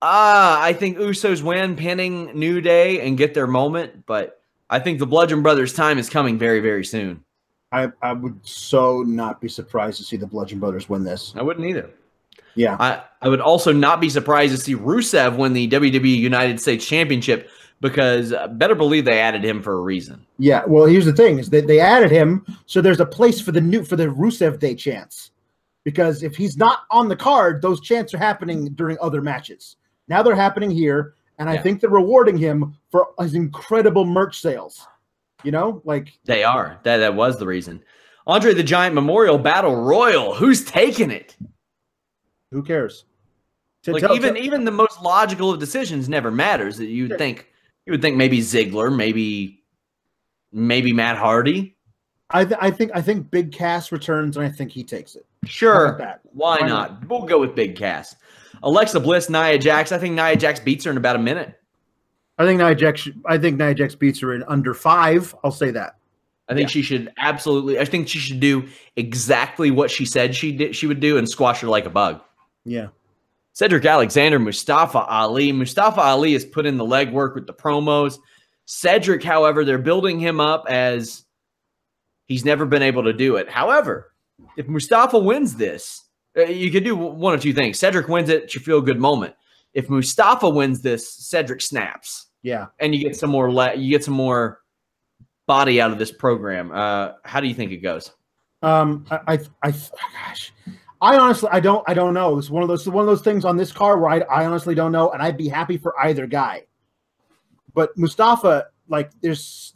I think Usos win, pinning New Day and get their moment, but I think the Bludgeon Brothers' time is coming very, very soon. I would so not be surprised to see the Bludgeon Brothers win this. I wouldn't either. Yeah. I would also not be surprised to see Rusev win the WWE United States Championship, because better believe they added him for a reason. Yeah, well, here's the thing: is that they added him, so there's a place for the Rusev Day chants. Because if he's not on the card, those chants are happening during other matches. Now they're happening here, and I think they're rewarding him for his incredible merch sales. You know, like they are. That was the reason. Andre the Giant Memorial Battle Royal. Who's taking it? Who cares? Like even the most logical of decisions never matters. That you would think maybe Ziggler, maybe Matt Hardy. I think Big Cass returns, and I think he takes it. Sure, why not? We'll go with Big Cass. Alexa Bliss, Nia Jax. I think Nia Jax beats her in about a minute. I think Nia Jax beats her in under 5. I'll say that. I think she should absolutely. I think she should do exactly what she said she would do and squash her like a bug. Yeah. Cedric Alexander, Mustafa Ali. Mustafa Ali has put in the legwork with the promos. Cedric, however, they're building him up as he's never been able to do it. However, if Mustafa wins this, you could do one of two things. Cedric wins it, it's your feel-good moment. If Mustafa wins this, Cedric snaps. Yeah. And you get some more body out of this program. How do you think it goes? Gosh. I honestly, I don't know. It's one of those things on this card where I honestly don't know, and I'd be happy for either guy. But Mustafa, like, there's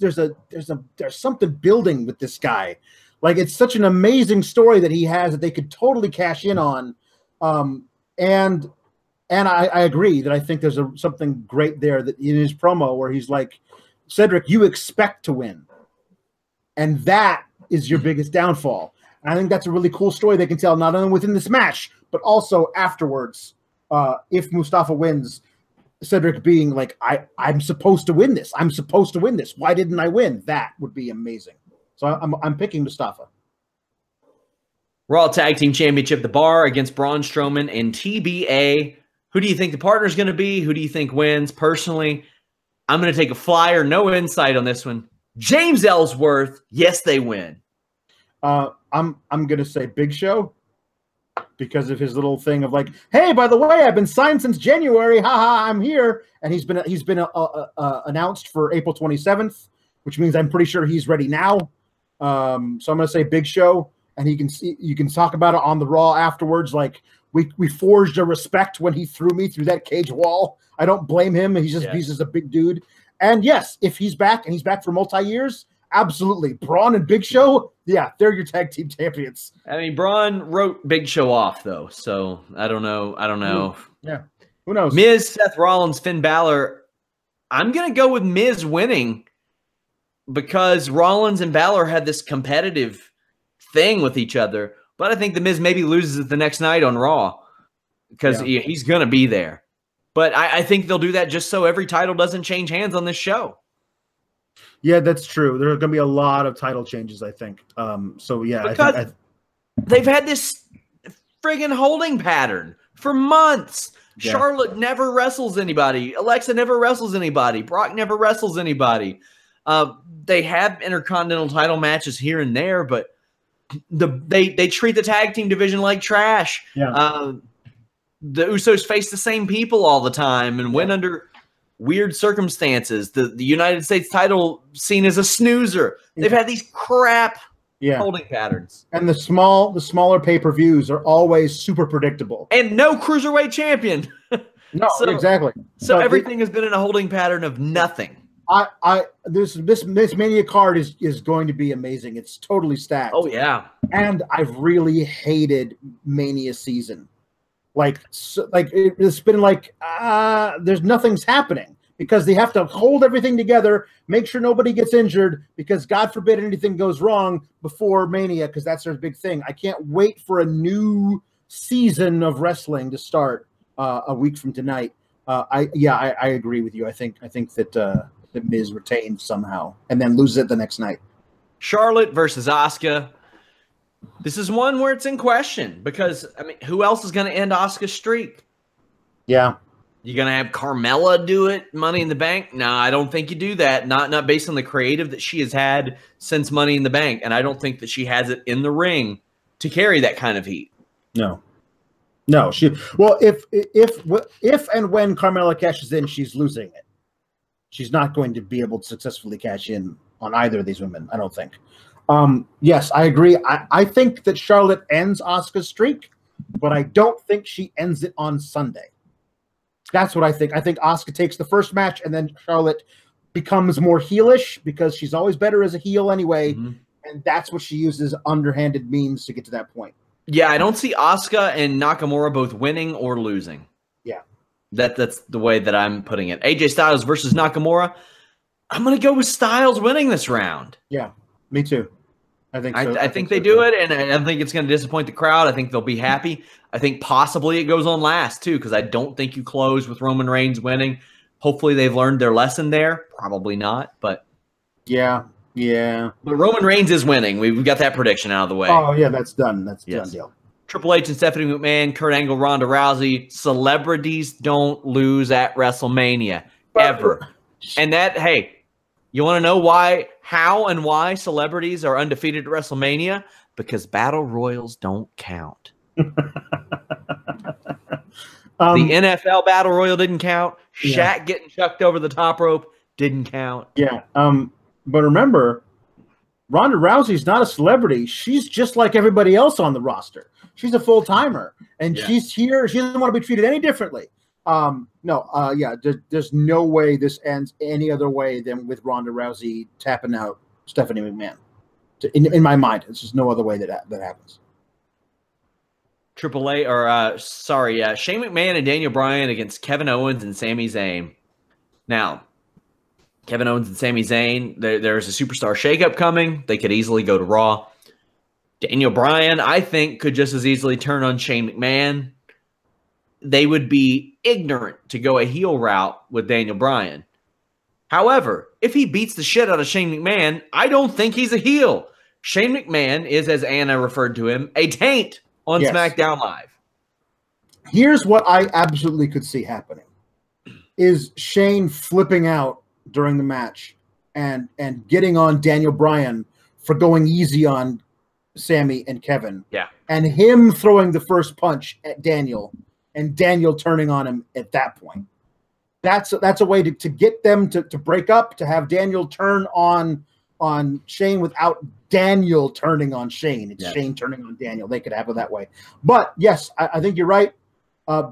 something building with this guy. Like, it's such an amazing story that he has that they could totally cash in on. And I agree that I think there's something great there that in his promo where he's like, Cedric, you expect to win, and that is your biggest downfall. And I think that's a really cool story they can tell, not only within this match, but also afterwards. If Mustafa wins, Cedric being like, I'm supposed to win this. I'm supposed to win this. Why didn't I win? That would be amazing. So I'm picking Mustafa. Raw Tag Team Championship, The Bar against Braun Strowman and TBA. Who do you think the partner's going to be? Who do you think wins? Personally, I'm going to take a flyer. No insight on this one. James Ellsworth. Yes, they win. I'm gonna say Big Show because of his little thing of like, hey, by the way, I've been signed since January. Haha, I'm here, and he's been announced for April 27th, which means I'm pretty sure he's ready now. So I'm gonna say Big Show, and you can talk about it on the Raw afterwards. Like we forged a respect when he threw me through that cage wall. I don't blame him. He's just a big dude. And yes, if he's back and he's back for multi-years. Absolutely. Braun and Big Show, yeah, they're your tag team champions. I mean, Braun wrote Big Show off, though, so I don't know. Yeah, who knows? Miz, Seth Rollins, Finn Balor. I'm going to go with Miz winning because Rollins and Balor had this competitive thing with each other, but I think the Miz maybe loses it the next night on Raw because he's going to be there. But I think they'll do that just so every title doesn't change hands on this show. Yeah, that's true. There are going to be a lot of title changes, I think. So, yeah. Because they've had this friggin' holding pattern for months. Yeah. Charlotte never wrestles anybody. Alexa never wrestles anybody. Brock never wrestles anybody. They have intercontinental title matches here and there, but they treat the tag team division like trash. Yeah. The Usos face the same people all the time and win under weird circumstances. The United States title seen as a snoozer. They've had these crap holding patterns. And the smaller pay-per-views are always super predictable. And no cruiserweight champion. No, exactly. So everything has been in a holding pattern of nothing. This Mania card is going to be amazing. It's totally stacked. Oh yeah. And I've really hated Mania season. It's been like there's nothing's happening because they have to hold everything together, make sure nobody gets injured because God forbid anything goes wrong before Mania because that's their big thing. I can't wait for a new season of wrestling to start a week from tonight. I agree with you. I think that Miz retains somehow and then loses it the next night. Charlotte versus Asuka. This is one where it's in question because, I mean, who else is going to end Asuka's streak? Yeah. You gonna have Carmella do it, Money in the Bank? No, I don't think you do that. Not based on the creative that she has had since Money in the Bank, and I don't think that she has it in the ring to carry that kind of heat. No. Well, if and when Carmella cashes in, she's losing it. She's not going to be able to successfully cash in on either of these women, I don't think. Yes, I agree. I think that Charlotte ends Asuka's streak, but I don't think she ends it on Sunday. That's what I think. I think Asuka takes the first match, and then Charlotte becomes more heelish because she's always better as a heel anyway, and that's what she uses underhanded means to get to that point. Yeah, I don't see Asuka and Nakamura both winning or losing. Yeah. That's the way that I'm putting it. AJ Styles versus Nakamura. I'm going to go with Styles winning this round. Yeah, me too. I think so. I think they do it, and I don't think it's going to disappoint the crowd. I think they'll be happy. I think possibly it goes on last, too, because I don't think you close with Roman Reigns winning. Hopefully they've learned their lesson there. Probably not, but... Yeah. But Roman Reigns is winning. We've got that prediction out of the way. Oh, yeah, that's done. That's done deal. Triple H and Stephanie McMahon, Kurt Angle, Ronda Rousey. Celebrities don't lose at WrestleMania, ever. And that, hey... You want to know how and why celebrities are undefeated at WrestleMania? Because battle royals don't count. The NFL battle royal didn't count. Shaq getting chucked over the top rope didn't count. Yeah. But remember, Ronda Rousey's not a celebrity. She's just like everybody else on the roster. She's a full-timer, and she's here. She doesn't want to be treated any differently. There's no way this ends any other way than with Ronda Rousey tapping out Stephanie McMahon. In my mind, it's just no other way that happens. Shane McMahon and Daniel Bryan against Kevin Owens and Sami Zayn. Now, Kevin Owens and Sami Zayn, there's a superstar shakeup coming. They could easily go to Raw. Daniel Bryan, I think, could just as easily turn on Shane McMahon. They would be ignorant to go a heel route with Daniel Bryan. However, if he beats the shit out of Shane McMahon, I don't think he's a heel. Shane McMahon is, as Anna referred to him, a taint on SmackDown Live. Here's what I absolutely could see happening. Is Shane flipping out during the match and getting on Daniel Bryan for going easy on Sammy and Kevin. Yeah. And him throwing the first punch at Daniel and Daniel turning on him at that point. That's a way to get them to break up, to have Daniel turn on Shane without Daniel turning on Shane. It's Shane turning on Daniel. They could have it that way. But yes, I think you're right.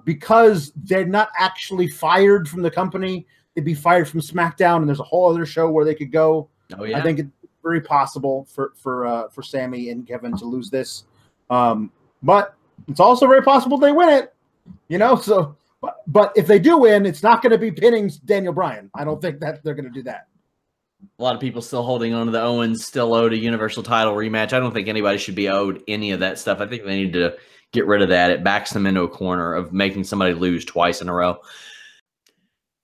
Because they're not actually fired from the company, they'd be fired from SmackDown, and there's a whole other show where they could go. Oh, yeah. I think it's very possible for Sammy and Kevin to lose this. But it's also very possible they win it. So but if they do win, it's not going to be pinning Daniel Bryan. I don't think that they're going to do that. A lot of people still holding on to the Owens still owed a Universal title rematch. I don't think anybody should be owed any of that stuff. I think they need to get rid of that. It backs them into a corner of making somebody lose twice in a row.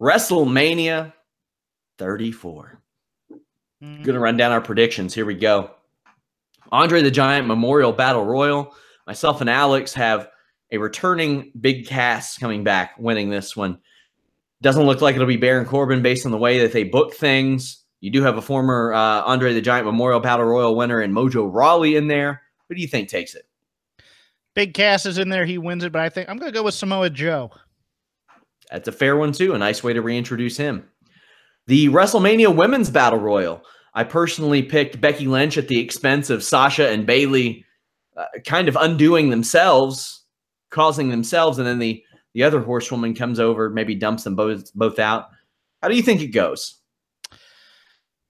WrestleMania 34. Going to run down our predictions. Here we go. Andre the Giant Memorial Battle Royal. Myself and Alex have a returning Big Cass coming back, winning this one. Doesn't look like it'll be Baron Corbin based on the way that they book things. You do have a former Andre the Giant Memorial Battle Royal winner in Mojo Rawley in there. Who do you think takes it? Big Cass is in there. He wins it, but I think I'm going to go with Samoa Joe. That's a fair one, too. A nice way to reintroduce him. The WrestleMania Women's Battle Royal. I personally picked Becky Lynch at the expense of Sasha and Bayley kind of undoing themselves, causing themselves, and then the other horsewoman comes over, maybe dumps them both out. How do you think it goes?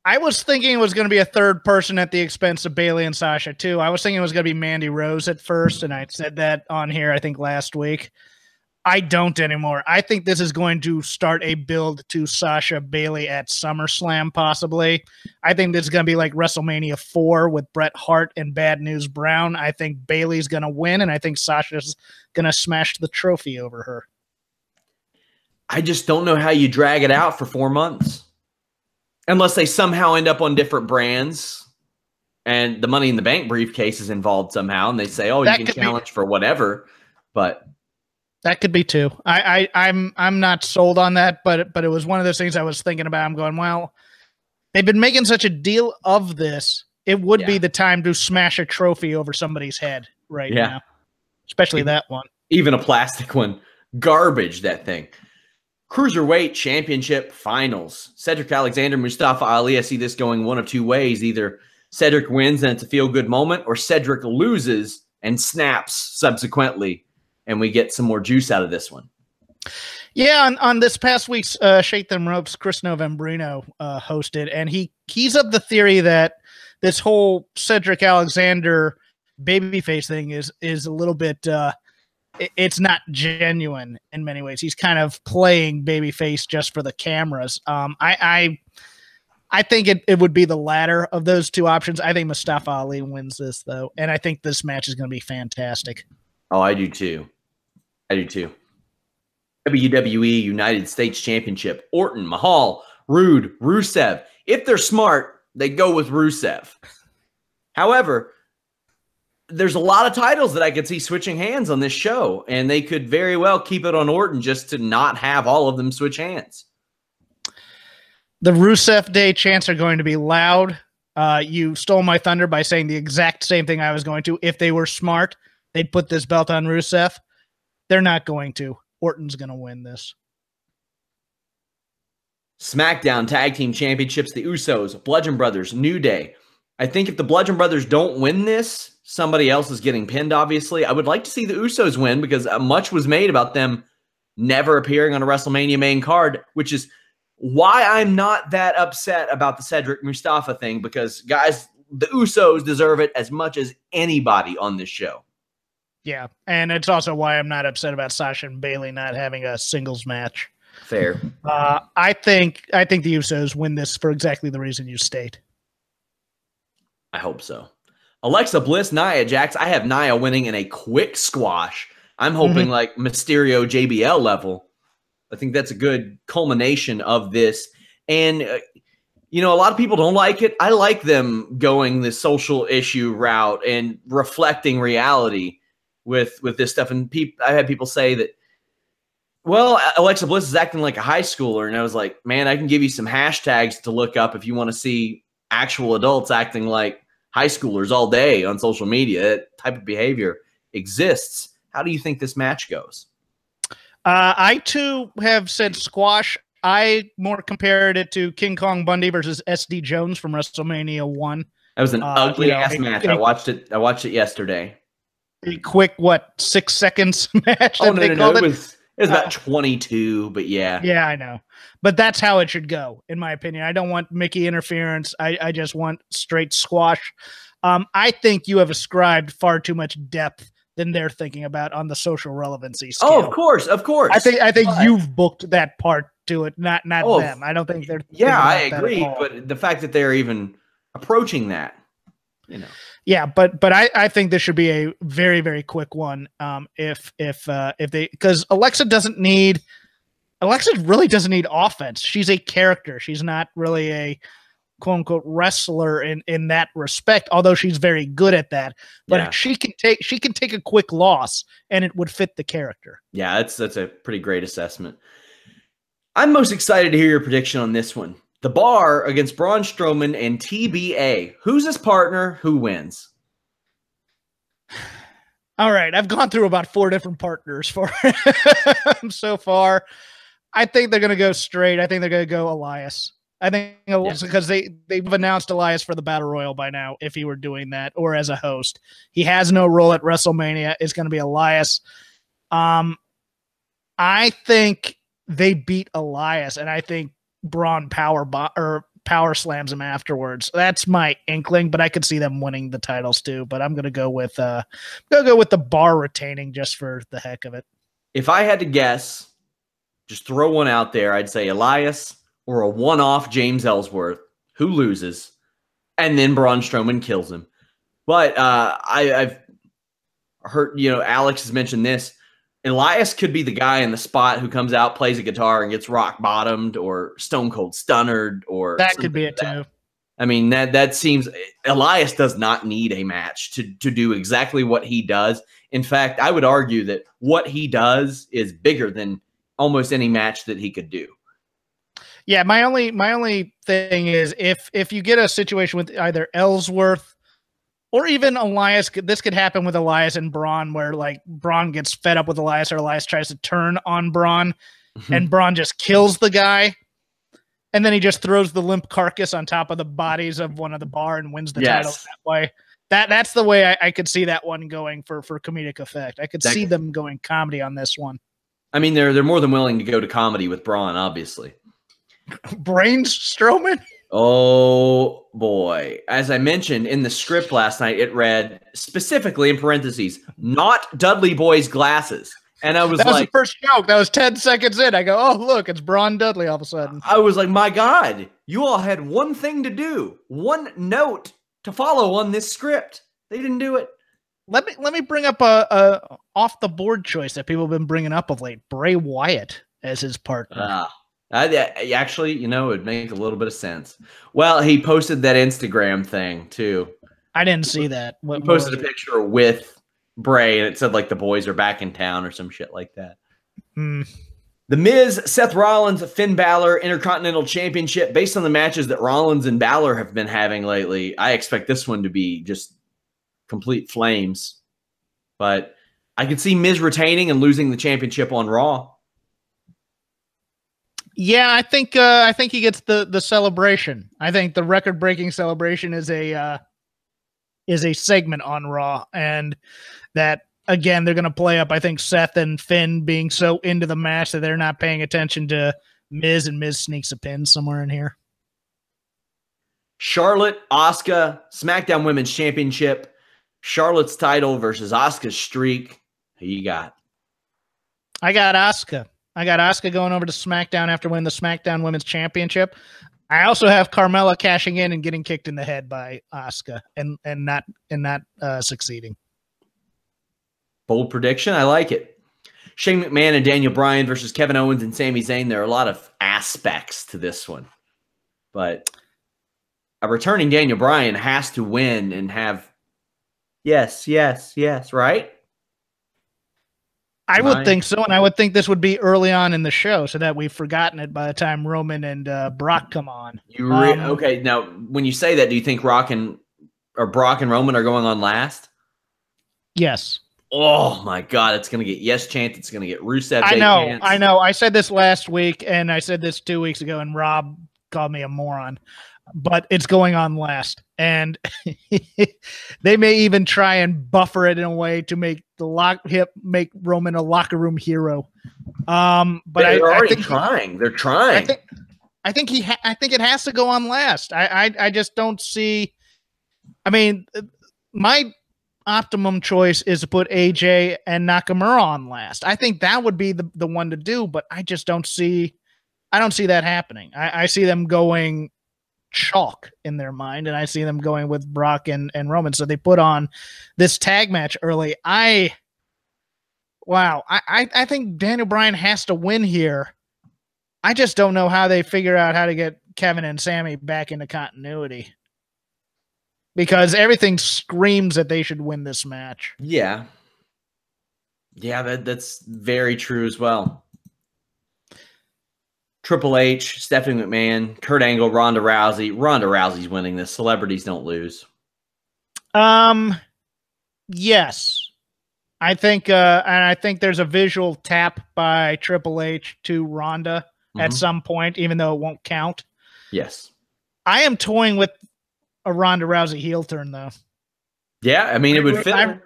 I was thinking it was going to be a third person at the expense of Bayley and Sasha, too. I was thinking it was going to be Mandy Rose at first, and I said that on here, I think, last week. I don't anymore. I think this is going to start a build to Sasha Bayley at SummerSlam, possibly. I think this is going to be like WrestleMania 4 with Bret Hart and Bad News Brown. I think Bayley's going to win, and I think Sasha's going to smash the trophy over her. I just don't know how you drag it out for 4 months. Unless they somehow end up on different brands and the Money in the Bank briefcase is involved somehow, and they say, oh, you can challenge for whatever. But That could be too. I'm not sold on that, but it was one of those things I was thinking about. I'm going, well, they've been making such a deal of this. It would be the time to smash a trophy over somebody's head now, especially that one. Even a plastic one. Garbage, that thing. Cruiserweight Championship Finals. Cedric Alexander, Mustafa Ali. I see this going one of two ways. Either Cedric wins and it's a feel-good moment, or Cedric loses and snaps subsequently, and we get some more juice out of this one. Yeah, on this past week's Shake Them Ropes, Chris Novembrino hosted, and he's of the theory that this whole Cedric Alexander babyface thing is a little bit it's not genuine in many ways. He's kind of playing babyface just for the cameras. I think it would be the latter of those two options. I think Mustafa Ali wins this, though, and I think this match is going to be fantastic. Oh, I do too. WWE United States Championship. Orton, Mahal, Rude, Rusev. If they're smart, they go with Rusev. However, there's a lot of titles that I could see switching hands on this show, and they could very well keep it on Orton just to not have all of them switch hands. The Rusev Day chants are going to be loud. You stole my thunder by saying the exact same thing I was going to. If they were smart, they'd put this belt on Rusev. They're not going to. Orton's going to win this. SmackDown Tag Team Championships, the Usos, Bludgeon Brothers, New Day. I think if the Bludgeon Brothers don't win this, somebody else is getting pinned, obviously. I would like to see the Usos win because much was made about them never appearing on a WrestleMania main card, which is why I'm not that upset about the Cedric Mustafa thing, because, guys, the Usos deserve it as much as anybody on this show. Yeah, and it's also why I'm not upset about Sasha and Bayley not having a singles match. Fair. I think the Usos win this for exactly the reason you state. I hope so. Alexa Bliss, Nia Jax. I have Nia winning in a quick squash. I'm hoping like Mysterio JBL level. I think that's a good culmination of this. And, a lot of people don't like it. I like them going the social issue route and reflecting reality with this stuff. And I had people say that, well, Alexa Bliss is acting like a high schooler. And I was like, man, I can give you some hashtags to look up if you want to see actual adults acting like high schoolers all day on social media. That type of behavior exists. How do you think this match goes? I, too, have said squash. I more compared it to King Kong Bundy versus SD Jones from WrestleMania 1. That was an ugly-ass match. I watched it yesterday. A quick, 6 seconds match? Oh, no. It was about 22, but yeah. Yeah, I know. But that's how it should go, in my opinion. I don't want Mickey interference. I just want straight squash. I think you have ascribed far too much depth than they're thinking about on the social relevancy scale. Oh, of course. I think you've booked that part to it, not them. I don't think they're. Yeah, I agree. But the fact that they're even approaching that, Yeah, but I think this should be a very, very quick one. If they, because Alexa really doesn't need offense. She's a character. She's not really a quote unquote wrestler in that respect, although she's very good at that. But she can take a quick loss and it would fit the character. Yeah, that's a pretty great assessment. I'm most excited to hear your prediction on this one. The Bar against Braun Strowman and TBA. Who's his partner? Who wins? All right, I've gone through about 4 different partners for him so far. I think they're going to go straight. I think they're going to go Elias. I think because they've announced Elias for the Battle Royal by now, if he were doing that, or as a host. He has no role at WrestleMania. It's going to be Elias. I think they beat Elias, and I think Braun power slams him afterwards. That's my inkling, but I could see them winning the titles too. But I'm going to go with the Bar retaining just for the heck of it. If I had to guess, just throw one out there, I'd say Elias or a one-off James Ellsworth who loses, and then Braun Strowman kills him. But I've heard, Alex has mentioned this. Elias could be the guy in the spot who comes out, plays a guitar, and gets rock bottomed or stone cold stunnered, or that could be it too. I mean, that seems Elias does not need a match to do exactly what he does. In fact, I would argue that what he does is bigger than almost any match that he could do. Yeah, my only thing is if you get a situation with either Ellsworth or even Elias, this could happen with Elias and Braun, where like Braun gets fed up with Elias, or Elias tries to turn on Braun, and Braun just kills the guy. And then he just throws the limp carcass on top of the bodies of one of the bar and wins the title that way. That's the way I could see that one going for comedic effect. I could see them going comedy on this one. I mean, they're more than willing to go to comedy with Braun, obviously. Brains Strowman? Oh, boy. As I mentioned in the script last night, it read specifically in parentheses, not Dudley Boy's glasses. And I was that was like, the first joke. That was 10 seconds in. I go, oh, look, it's Braun Dudley all of a sudden. I was like, my God, you all had one thing to do, one note to follow on this script. They didn't do it. Let me bring up a off the board choice that people have been bringing up of late. Bray Wyatt as his partner. Actually, it would make a little bit of sense. Well, he posted that Instagram thing too. I didn't see that. He posted a picture with Bray, and it said like the boys are back in town or some shit like that. The Miz, Seth Rollins, Finn Balor Intercontinental Championship. Based on the matches that Rollins and Balor have been having lately, I expect this one to be just complete flames. But I could see Miz retaining and losing the championship on Raw. Yeah, I think he gets the celebration. I think the record-breaking celebration is a segment on Raw, and that again they're going to play up. I think Seth and Finn being so into the match that they're not paying attention to Miz, and Miz sneaks a pin somewhere in here. Charlotte, Asuka, SmackDown Women's Championship. Charlotte's title versus Asuka's streak. Who you got? I got Asuka. I got Asuka going over to SmackDown after winning the SmackDown Women's Championship. I also have Carmella cashing in and getting kicked in the head by Asuka and not succeeding. Bold prediction. I like it. Shane McMahon and Daniel Bryan versus Kevin Owens and Sami Zayn. There are a lot of aspects to this one, but a returning Daniel Bryan has to win and have yes, right? I would think so, and I would think this would be early on in the show so that we've forgotten it by the time Roman and Brock come on. Okay, now when you say that, do you think Brock and Roman are going on last? Yes. Oh my God, it's going to get yes chant. It's going to get Rusev. I know. I said this last week, and I said this 2 weeks ago, and Rob called me a moron. But it's going on last, and they may even try and buffer it in a way to make make Roman a locker room hero. But they're already trying. They're trying. I think it has to go on last. I just don't see. I mean, my optimum choice is to put AJ and Nakamura on last. I think that would be the one to do, but I just don't see. I don't see that happening. I see them going chalk in their mind, and I see them going with Brock and Roman. So they put on this tag match early. I think Daniel Bryan has to win here. I just don't know how they figure out how to get Kevin and Sammy back into continuity, because everything screams that they should win this match. Yeah, that's very true as well. Triple H, Stephanie McMahon, Kurt Angle, Ronda Rousey. Ronda Rousey's winning this. Celebrities don't lose. Yes. I think and I think there's a visual tap by Triple H to Ronda at some point, even though it won't count. Yes. I am toying with a Ronda Rousey heel turn, though. Yeah, I mean, it would fit.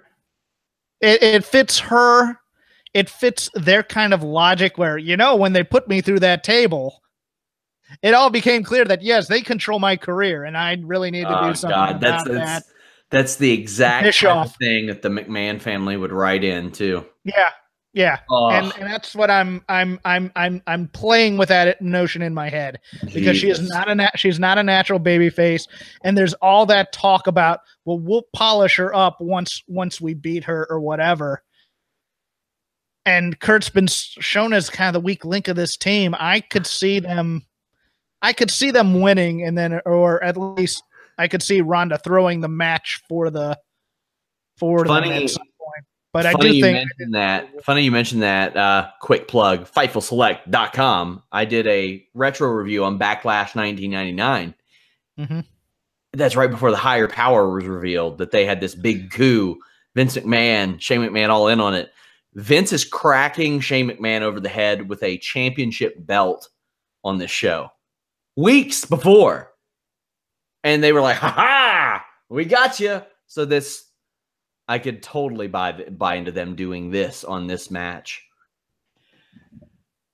It fits her. It fits their kind of logic where, when they put me through that table, it all became clear that, yes, they control my career, and I really need to do something about that. That's the exact type of thing that the McMahon family would write in, too. Yeah. And that's what I'm playing with that notion in my head, because she's not a natural baby face, and there's all that talk about, well, we'll polish her up once we beat her or whatever. And Kurt's been shown as kind of the weak link of this team. I could see them I could see them winning, and then, or at least I could see Ronda throwing the match for them at some point. But I do think Funny you mentioned that. Quick plug: FightfulSelect.com. I did a retro review on Backlash 1999. Mm-hmm. That's right before the Higher Power was revealed. That they had this big coup. Vince McMahon, Shane McMahon, all in on it. Vince is cracking Shane McMahon over the head with a championship belt on this show weeks before, and they were like, "Ha ha, we got you." So this. I could totally buy into them doing this on this match.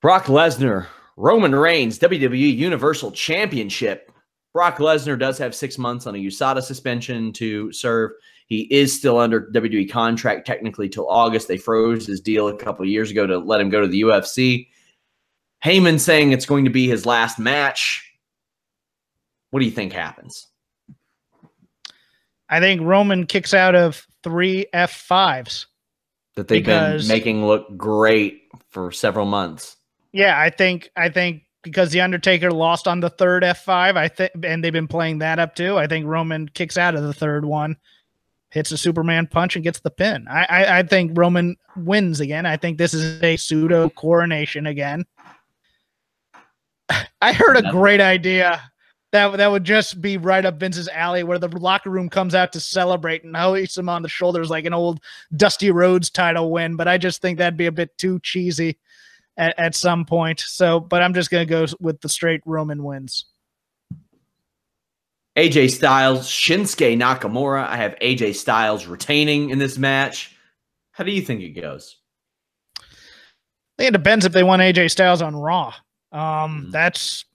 Brock Lesnar, Roman Reigns, WWE Universal Championship. Brock Lesnar does have 6 months on a USADA suspension to serve. He is still under WWE contract technically till August. They froze his deal a couple of years ago to let him go to the UFC. Heyman saying it's going to be his last match. What do you think happens? I think Roman kicks out of 3 F5s that they've been making look great for several months. Yeah, I think because the Undertaker lost on the 3rd F5, and they've been playing that up too. I think Roman kicks out of the 3rd one, hits a Superman punch, and gets the pin. I think Roman wins again. I think this is a pseudo coronation again. I heard a great idea. That would just be right up Vince's alley, where the locker room comes out to celebrate and hoist him on the shoulders like an old Dusty Rhodes title win. But I just think that'd be a bit too cheesy at some point. So, but I'm just going to go with the straight Roman wins. AJ Styles, Shinsuke Nakamura. I have AJ Styles retaining in this match. How do you think it goes? I think it depends if they want AJ Styles on Raw.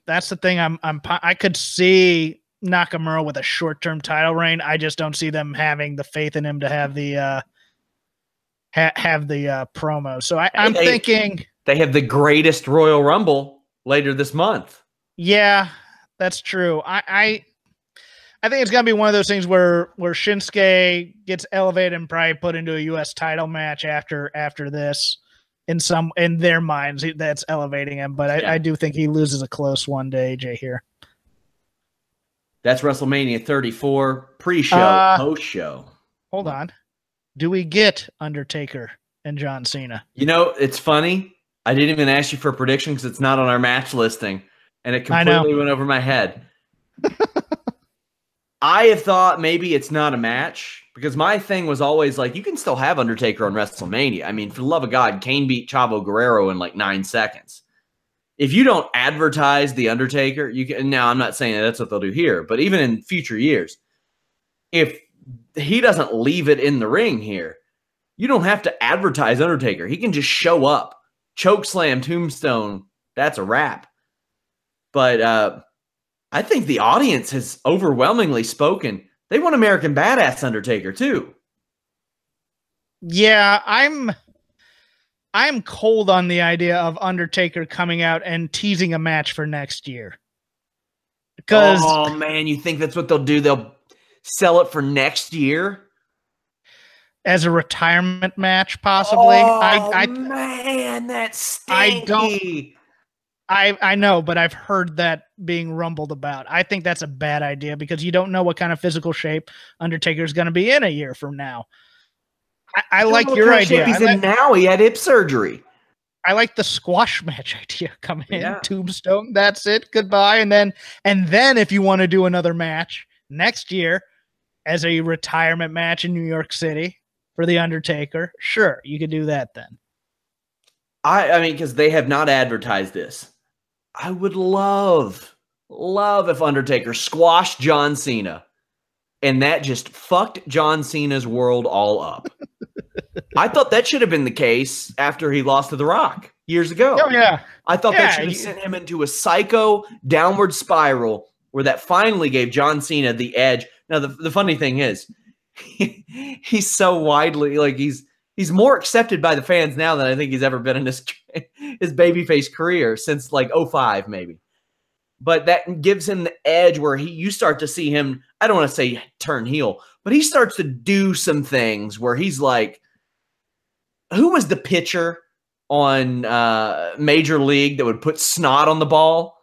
That's the thing. I could see Nakamura with a short-term title reign. I just don't see them having the faith in him to have the promo. So I'm thinking they have the greatest Royal Rumble later this month. Yeah, that's true. I think it's gonna be one of those things where Shinsuke gets elevated and probably put into a U.S. title match after this. In their minds, that's elevating him, but I do think he loses a close one to AJ here. That's WrestleMania 34 pre-show, post-show. Hold on, do we get Undertaker and John Cena? You know, it's funny. I didn't even ask you for a prediction because it's not on our match listing, and it completely went over my head. I have thought maybe it's not a match because my thing was always like, you can still have Undertaker on WrestleMania. I mean, for the love of God, Kane beat Chavo Guerrero in like 9 seconds. If you don't advertise the Undertaker, you can. Now, I'm not saying that's what they'll do here, but even in future years, if he doesn't leave it in the ring here, you don't have to advertise Undertaker. He can just show up, choke slam, tombstone. That's a wrap. But I think the audience has overwhelmingly spoken. They want American Badass Undertaker too. Yeah, I'm cold on the idea of Undertaker coming out and teasing a match for next year. Because oh man, you think that's what they'll do? They'll sell it for next year as a retirement match, possibly. Oh man, that's stinky. I know, but I've heard that being rumbled about. I think that's a bad idea because you don't know what kind of physical shape Undertaker's going to be in a year from now. I like your idea. He's in now. He had hip surgery. I like the squash match idea. Come in, tombstone. That's it. Goodbye. And then if you want to do another match next year as a retirement match in New York City for the Undertaker, sure, you could do that then. I mean, because they have not advertised this. I would love if Undertaker squashed John Cena and that just fucked John Cena's world all up. I thought that should have been the case after he lost to The Rock years ago. Oh, yeah. I thought that should have sent him into a psycho downward spiral where that finally gave John Cena the edge. Now, the funny thing is, he's so widely, like, he's more accepted by the fans now than I think he's ever been in his babyface career since like 2005 maybe. But that gives him the edge where you start to see him, I don't want to say turn heel, but he starts to do some things where he's like, who was the pitcher on Major League that would put snot on the ball?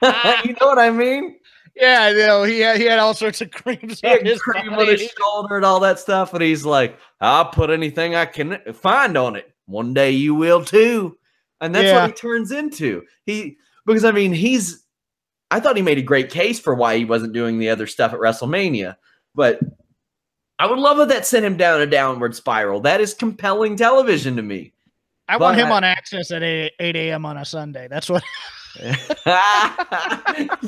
You know what I mean? Yeah, I know. He had all sorts of creams He had on his cream body. on his shoulder and all that stuff. And he's like, I'll put anything I can find on it. One day you will too. And that's what he turns into. Because I mean, I thought he made a great case for why he wasn't doing the other stuff at WrestleMania. But I would love if that sent him down a downward spiral. That is compelling television to me. I want him on Access at 8 a.m. on a Sunday. That's what.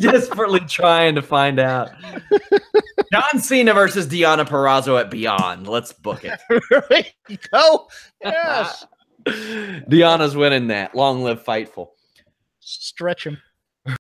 Desperately trying to find out. John Cena versus Deonna Purrazzo at Beyond. Let's book it. There you go. Yes. Deanna's winning that. Long live Fightful. Stretch him.